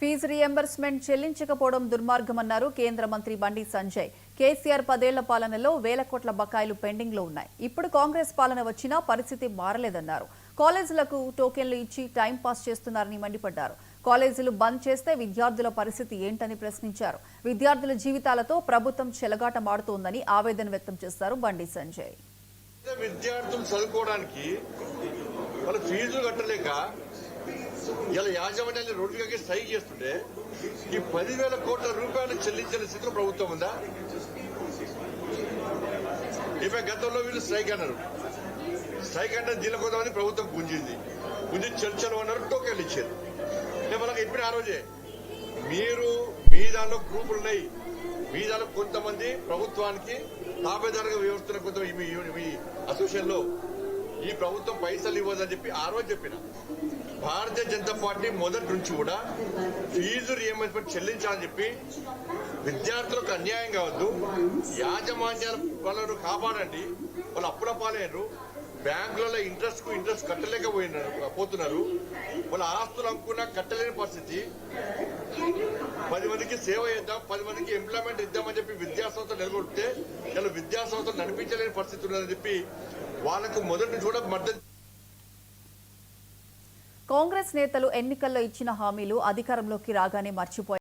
Fee reimbursement చెల్లించకపోవడం దుర్మార్గమన్నారు కేంద్ర మంత్రి బండి సంజయ్. కేసీఆర్ 10 ఏళ్ల పాలనలో వేల కోట్ల బకాయిలు పెండింగ్ లో ఉన్నాయి. ఇప్పుడు కాంగ్రెస్ పాలన వచ్చినా పరిస్థితి మారలేదన్నారు. కాలేజీలకు టోకెన్లు ఇచ్చి టైం పాస్ చేస్తున్నారని మండిపడ్డారు. కాలేజీలు బంద్ చేస్తే విద్యార్థుల పరిస్థితి ఏంటని ప్రశ్నించారు. విద్యార్థుల జీవితాలతో ప్రభుత్వం చెలగాటమాడుతోందని ఆవేదన వ్యక్తం చేశారు బండి సంజయ్. విద్యార్థులు చదువుకోవడానికి వాళ్ళ ఫీజులు కట్టలేక ఇలా యాజమాన్యాన్ని రోడ్డుకి స్ట్రైక్ చేస్తుంటే ఈ 10,000 కోట్ల రూపాయలు చెల్లించిన స్థితిలో ప్రభుత్వం ఉందా? ఇక గతంలో వీళ్ళు స్ట్రైక్ అన్నారు. స్ట్రైక్ అంటే దీని కొంతమంది ప్రభుత్వం గుంజి చర్చలు అన్నారు, టోకెన్లు ఇచ్చారు. నేను మనకు ఇప్పుడు ఆ రోజే మీరు మీ దానిలో గ్రూపులు ఉన్నాయి, మీ దానిలో కొంతమంది ప్రభుత్వానికి తాపేదారుగా వ్యవస్థను కొంత మీ అసోసియేషన్ లో ఈ ప్రభుత్వం పైసలు ఇవ్వదని చెప్పి ఆ రోజు చెప్పిన. భారతీయ జనతా పార్టీ మొదటి నుంచి కూడా ఫీజు రీఎంబర్స్మెంట్ చెల్లించాలని చెప్పి విద్యార్థులకు అన్యాయం కావద్దు, యాజమాన్యాల వాళ్ళను కాపాడండి, వాళ్ళు అప్పుల పాలయ్యారు, బ్యాంకులలో ఇంట్రెస్ట్ కట్టలేకపోతున్నారు, వాళ్ళ ఆస్తులు అనుకున్నా కట్టలేని పరిస్థితి. 10 మందికి సేవ చేద్దాం, 10 మందికి ఎంప్లాయ్మెంట్ ఇద్దామని చెప్పి విద్యాసంస్థలు నెలకొల్పితే ఇలా విద్యాసంస్థలు నడిపించలేని పరిస్థితి ఉన్నదని చెప్పి వాళ్లకు మొదటి నుంచి కూడా మద్దతు. కాంగ్రెస్ నేతలు ఎన్నికల్లో ఇచ్చిన హామీలు అధికారంలోకి రాగానే మర్చిపోయారు.